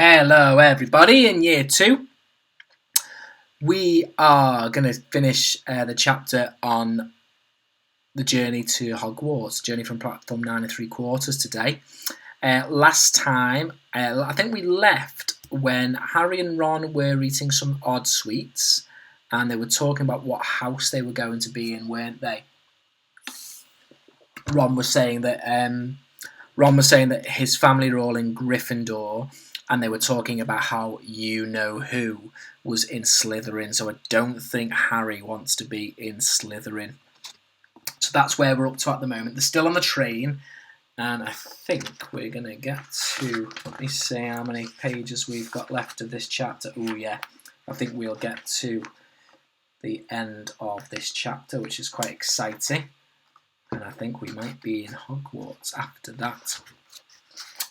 Hello everybody, in year 2 we are going to finish the chapter on the journey to Hogwarts, journey from platform 9 3/4 today. Last time, I think we left when Harry and Ron were eating some odd sweets and they were talking about what house they were going to be in, weren't they? Ron was saying that his family are all in Gryffindor, and they were talking about how you-know-who was in Slytherin, so I don't think Harry wants to be in Slytherin. So that's where we're up to at the moment. They're still on the train, and I think we're going to get to, let me see how many pages we've got left of this chapter. Oh yeah, I think we'll get to the end of this chapter, which is quite exciting. And I think we might be in Hogwarts after that.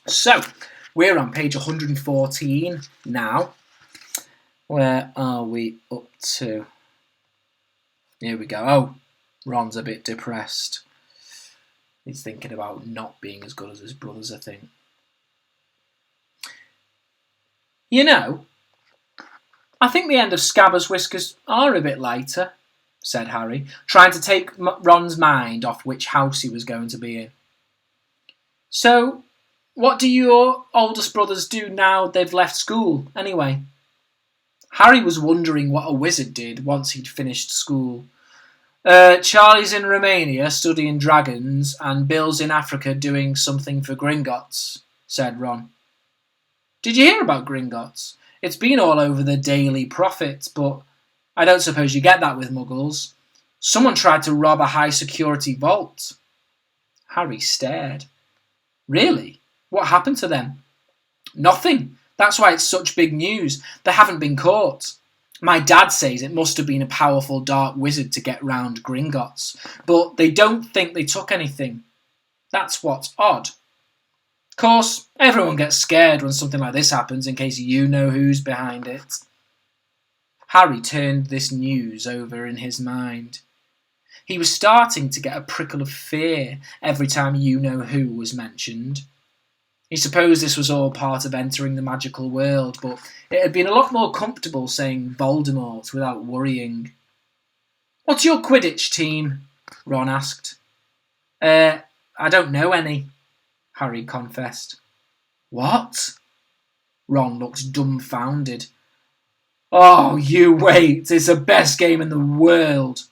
So, we're on page 114 now. Where are we up to? Here we go. Oh, Ron's a bit depressed. He's thinking about not being as good as his brothers, I think. You know, I think the end of Scabbers' whiskers are a bit lighter, said Harry, trying to take Ron's mind off which house he was going to be in. So, what do your oldest brothers do now they've left school, anyway? Harry was wondering what a wizard did once he'd finished school. Charlie's in Romania studying dragons, and Bill's in Africa doing something for Gringotts, said Ron. Did you hear about Gringotts? It's been all over the Daily Prophet, but I don't suppose you get that with muggles. Someone tried to rob a high-security vault. Harry stared. Really? What happened to them? Nothing. That's why it's such big news. They haven't been caught. My dad says it must have been a powerful dark wizard to get round Gringotts, but they don't think they took anything. That's what's odd. Of course, everyone gets scared when something like this happens in case you know who's behind it. Harry turned this news over in his mind. He was starting to get a prickle of fear every time you-know-who was mentioned. He supposed this was all part of entering the magical world, but it had been a lot more comfortable saying Voldemort without worrying. What's your Quidditch team? Ron asked. I don't know any, Harry confessed. What? Ron looked dumbfounded. Oh, you wait, it's the best game in the world.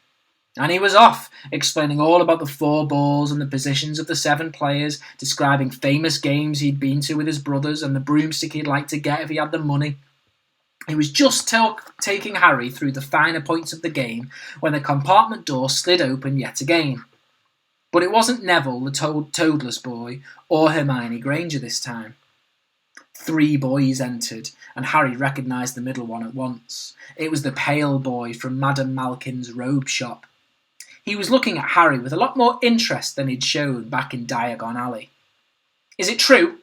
And he was off, explaining all about the 4 balls and the positions of the 7 players, describing famous games he'd been to with his brothers and the broomstick he'd like to get if he had the money. He was just taking Harry through the finer points of the game when the compartment door slid open yet again. But it wasn't Neville, the toadless boy, or Hermione Granger this time. 3 boys entered, and Harry recognised the middle one at once. It was the pale boy from Madame Malkin's robe shop. He was looking at Harry with a lot more interest than he'd shown back in Diagon Alley. Is it true?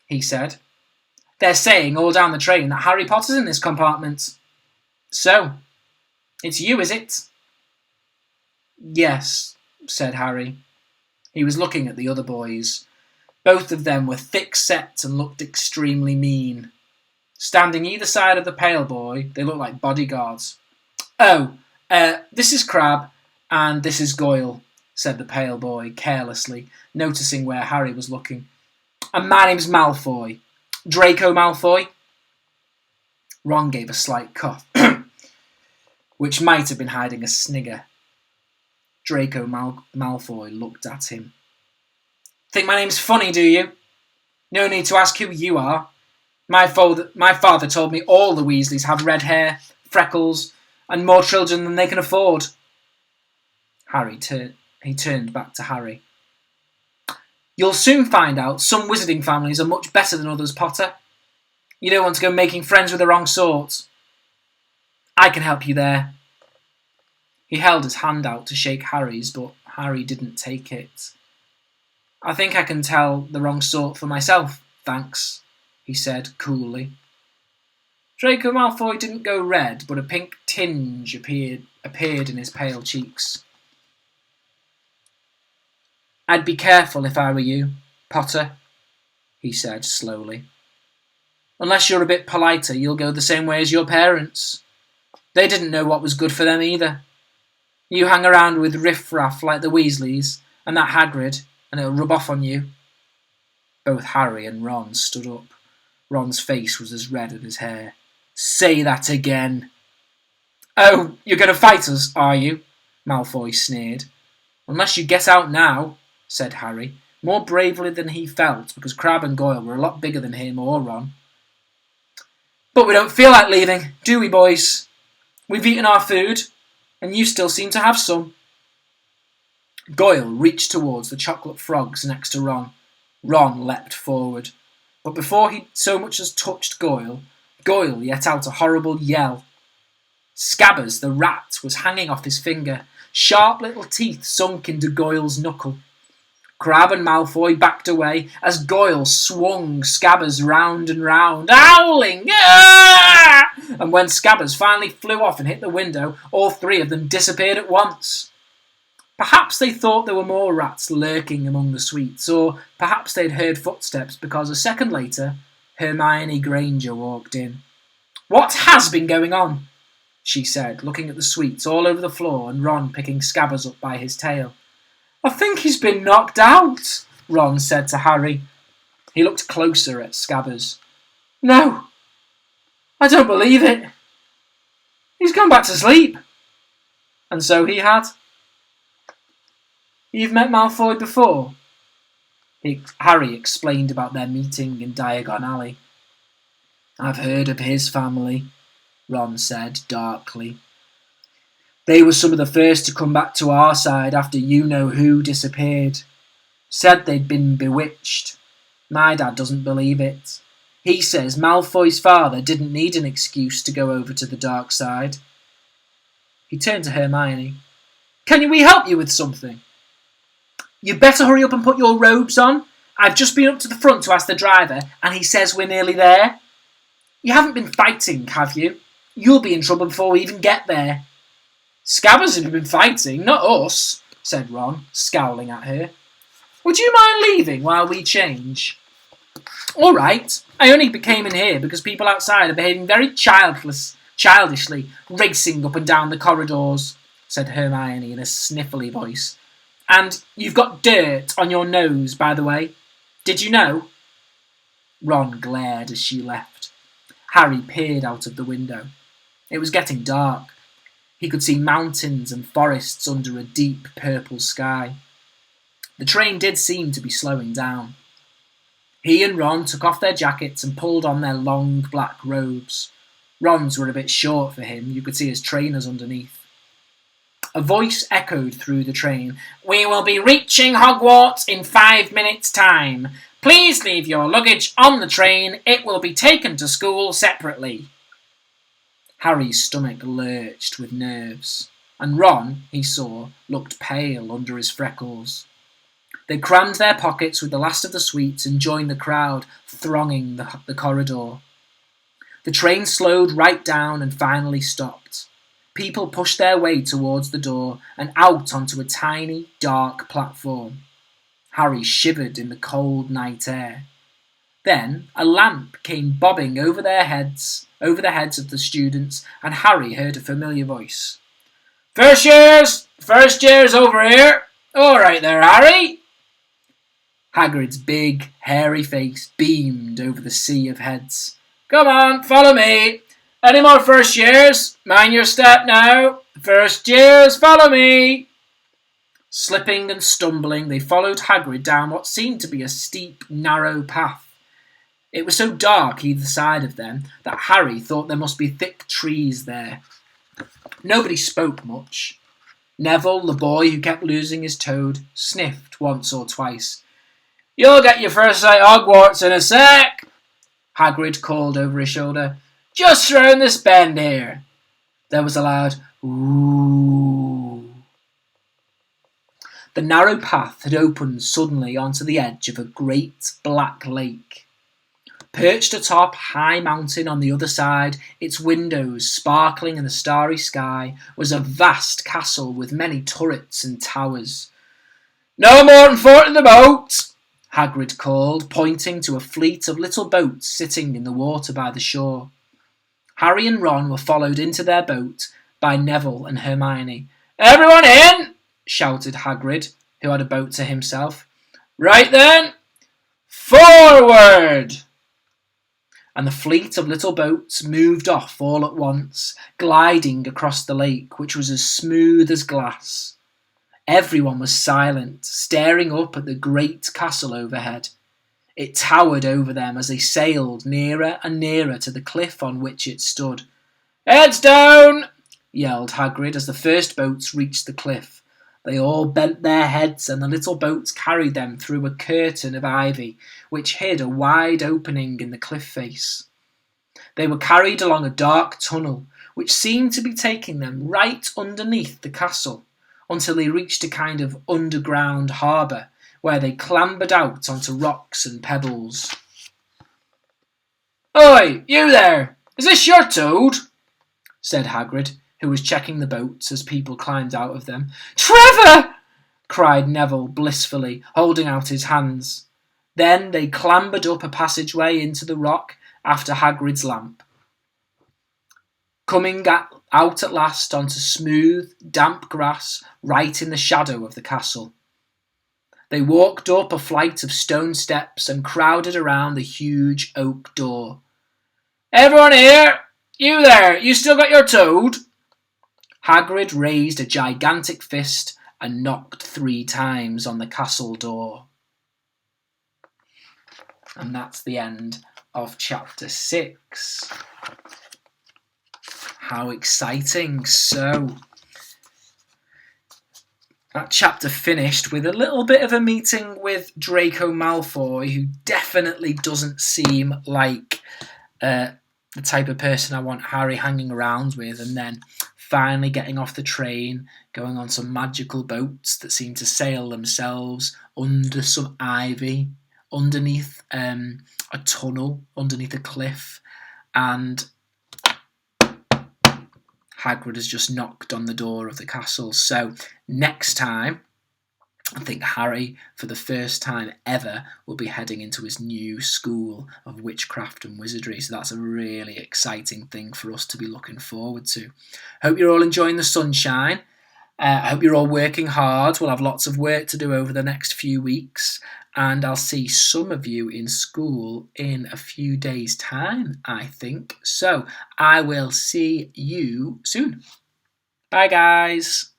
He said. They're saying all down the train that Harry Potter's in this compartment. So, it's you, is it? Yes, said Harry. He was looking at the other boys. Both of them were thick-set and looked extremely mean. Standing either side of the pale boy, they looked like bodyguards. Oh, this is Crabbe, and this is Goyle, said the pale boy carelessly, noticing where Harry was looking. And my name's Malfoy. Draco Malfoy. Ron gave a slight cough, which might have been hiding a snigger. Draco Malfoy looked at him. Think my name's funny, do you? No need to ask who you are. My father told me all the Weasleys have red hair, freckles, and more children than they can afford. He turned back to Harry. You'll soon find out some wizarding families are much better than others, Potter. You don't want to go making friends with the wrong sort. I can help you there. He held his hand out to shake Harry's, but Harry didn't take it. I think I can tell the wrong sort for myself, thanks, he said coolly. Draco Malfoy didn't go red, but a pink tinge appeared in his pale cheeks. I'd be careful if I were you, Potter, he said slowly. Unless you're a bit politer, you'll go the same way as your parents. They didn't know what was good for them either. You hang around with riff-raff like the Weasleys and that Hagrid, and it'll rub off on you." Both Harry and Ron stood up. Ron's face was as red as his hair. "Say that again." "Oh, you're going to fight us, are you?" Malfoy sneered. "Unless you get out now," said Harry, more bravely than he felt, because Crabbe and Goyle were a lot bigger than him or Ron. "But we don't feel like leaving, do we, boys? We've eaten our food, and you still seem to have some." Goyle reached towards the chocolate frogs next to Ron. Ron leapt forward, but before he so much as touched Goyle, Goyle let out a horrible yell. Scabbers, the rat, was hanging off his finger. Sharp little teeth sunk into Goyle's knuckle. Crabbe and Malfoy backed away as Goyle swung Scabbers round and round, howling. "Ah!" And when Scabbers finally flew off and hit the window, all three of them disappeared at once. Perhaps they thought there were more rats lurking among the sweets, or perhaps they'd heard footsteps, because a second later, Hermione Granger walked in. "What has been going on?" she said, looking at the sweets all over the floor and Ron picking Scabbers up by his tail. "I think he's been knocked out," Ron said to Harry. He looked closer at Scabbers. "No, I don't believe it. He's gone back to sleep." And so he had. "You've met Malfoy before?" Harry explained about their meeting in Diagon Alley. "I've heard of his family," Ron said darkly. "They were some of the first to come back to our side after you-know-who disappeared. Said they'd been bewitched. My dad doesn't believe it. He says Malfoy's father didn't need an excuse to go over to the dark side." He turned to Hermione. "Can we help you with something?" "You better hurry up and put your robes on. I've just been up to the front to ask the driver, and he says we're nearly there. You haven't been fighting, have you? You'll be in trouble before we even get there." "Scabbers have been fighting, not us," said Ron, scowling at her. "Would you mind leaving while we change?" "All right. I only came in here because people outside are behaving very childishly, racing up and down the corridors," said Hermione in a sniffly voice. "And you've got dirt on your nose, by the way. Did you know?" Ron glared as she left. Harry peered out of the window. It was getting dark. He could see mountains and forests under a deep purple sky. The train did seem to be slowing down. He and Ron took off their jackets and pulled on their long black robes. Ron's were a bit short for him. You could see his trainers underneath. A voice echoed through the train. "We will be reaching Hogwarts in 5 minutes' time. Please leave your luggage on the train. It will be taken to school separately." Harry's stomach lurched with nerves, and Ron, he saw, looked pale under his freckles. They crammed their pockets with the last of the sweets and joined the crowd thronging the corridor. The train slowed right down and finally stopped. People pushed their way towards the door and out onto a tiny, dark platform. Harry shivered in the cold night air. Then a lamp came bobbing over the heads of the students, and Harry heard a familiar voice. First years over here. All right there, Harry." Hagrid's big, hairy face beamed over the sea of heads. "Come on, follow me. Any more first years? Mind your step now. First years, follow me." Slipping and stumbling, they followed Hagrid down what seemed to be a steep, narrow path. It was so dark either side of them that Harry thought there must be thick trees there. Nobody spoke much. Neville, the boy who kept losing his toad, sniffed once or twice. "You'll get your first sight Hogwarts in a sec," Hagrid called over his shoulder. "Just round this bend here." There was a loud ooh. The narrow path had opened suddenly onto the edge of a great black lake. Perched atop a high mountain on the other side, its windows sparkling in the starry sky, was a vast castle with many turrets and towers. "No more than 4 in the boat," Hagrid called, pointing to a fleet of little boats sitting in the water by the shore. Harry and Ron were followed into their boat by Neville and Hermione. "Everyone in!" shouted Hagrid, who had a boat to himself. "Right then, forward!" And the fleet of little boats moved off all at once, gliding across the lake, which was as smooth as glass. Everyone was silent, staring up at the great castle overhead. It towered over them as they sailed nearer and nearer to the cliff on which it stood. "Heads down!" yelled Hagrid as the first boats reached the cliff. They all bent their heads, and the little boats carried them through a curtain of ivy, which hid a wide opening in the cliff face. They were carried along a dark tunnel, which seemed to be taking them right underneath the castle, until they reached a kind of underground harbour, where they clambered out onto rocks and pebbles. "Oi, you there! Is this your toad?" said Hagrid, who was checking the boats as people climbed out of them. "Trevor!" cried Neville blissfully, holding out his hands. Then they clambered up a passageway into the rock after Hagrid's lamp, coming out at last onto smooth, damp grass right in the shadow of the castle. They walked up a flight of stone steps and crowded around the huge oak door. "Everyone here! You there, you still got your toad?" Hagrid raised a gigantic fist and knocked 3 times on the castle door. And that's the end of chapter 6. How exciting. So, that chapter finished with a little bit of a meeting with Draco Malfoy, who definitely doesn't seem like the type of person I want Harry hanging around with, and then finally getting off the train, going on some magical boats that seem to sail themselves under some ivy, underneath a tunnel, underneath a cliff, and Hagrid has just knocked on the door of the castle. So next time, I think Harry, for the first time ever, will be heading into his new school of witchcraft and wizardry. So that's a really exciting thing for us to be looking forward to. Hope you're all enjoying the sunshine. I hope you're all working hard. We'll have lots of work to do over the next few weeks. And I'll see some of you in school in a few days' time, I think. So I will see you soon. Bye, guys.